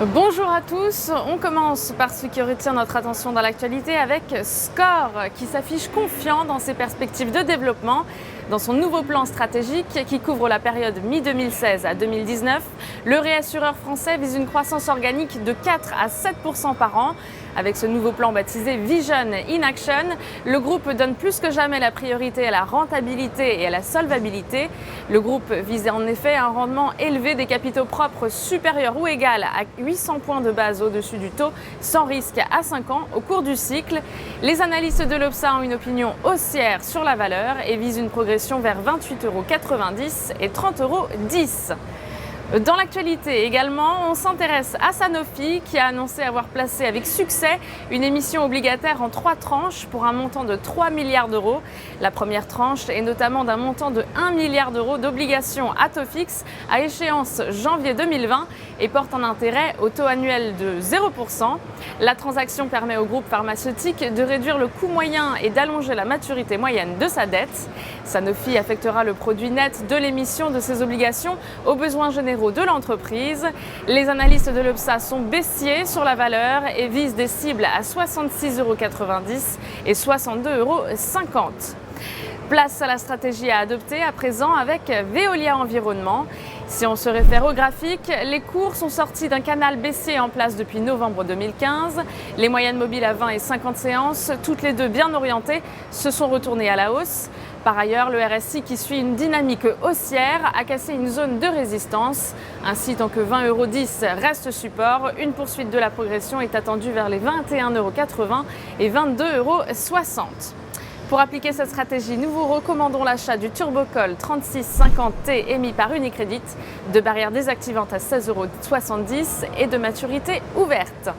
Bonjour à tous, on commence par ce qui retient notre attention dans l'actualité avec Score qui s'affiche confiant dans ses perspectives de développement. Dans son nouveau plan stratégique qui couvre la période mi-2016 à 2019, le réassureur français vise une croissance organique de 4 à 7% par an. Avec ce nouveau plan baptisé Vision in Action, le groupe donne plus que jamais la priorité à la rentabilité et à la solvabilité. Le groupe vise en effet un rendement élevé des capitaux propres supérieur ou égal à 800 points de base au-dessus du taux, sans risque à 5 ans au cours du cycle. Les analystes de l'Obsa ont une opinion haussière sur la valeur et visent une progression vers 28,90 € et 30,10 €. Dans l'actualité également, on s'intéresse à Sanofi qui a annoncé avoir placé avec succès une émission obligataire en 3 tranches pour un montant de 3 milliards d'euros. La première tranche est notamment d'un montant de 1 milliard d'euros d'obligations à taux fixe à échéance janvier 2020 et porte un intérêt au taux annuel de 0%. La transaction permet au groupe pharmaceutique de réduire le coût moyen et d'allonger la maturité moyenne de sa dette. Sanofi affectera le produit net de l'émission de ses obligations aux besoins généraux de l'entreprise. Les analystes de l'Obsa sont baissiers sur la valeur et visent des cibles à 66,90 € et 62,50 €. Place à la stratégie à adopter à présent avec Veolia Environnement. Si on se réfère au graphique, les cours sont sortis d'un canal baissier en place depuis novembre 2015. Les moyennes mobiles à 20 et 50 séances, toutes les deux bien orientées, se sont retournées à la hausse. Par ailleurs, le RSI qui suit une dynamique haussière a cassé une zone de résistance. Ainsi, tant que 20,10 € reste support, une poursuite de la progression est attendue vers les 21,80 € et 22,60 €. Pour appliquer cette stratégie, nous vous recommandons l'achat du TurboCall 3650T émis par Unicredit, de barrière désactivante à 16,70 € et de maturité ouverte.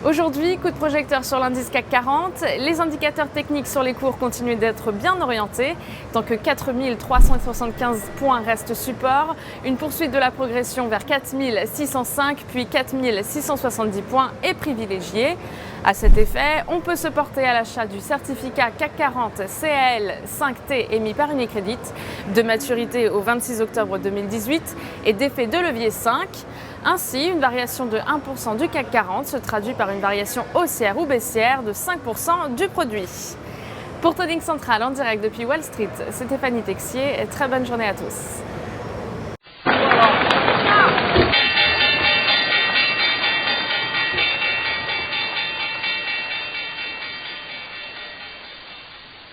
Aujourd'hui, coup de projecteur sur l'indice CAC 40, les indicateurs techniques sur les cours continuent d'être bien orientés, tant que 4375 points restent support, une poursuite de la progression vers 4605 puis 4670 points est privilégiée. À cet effet, on peut se porter à l'achat du certificat CAC 40 CAL 5T émis par Unicredit, de maturité au 26 octobre 2018 et d'effet de levier 5. Ainsi, une variation de 1% du CAC 40 se traduit par une variation haussière ou baissière de 5% du produit. Pour Trading Central en direct depuis Wall Street, c'est Stéphanie Texier. Très bonne journée à tous.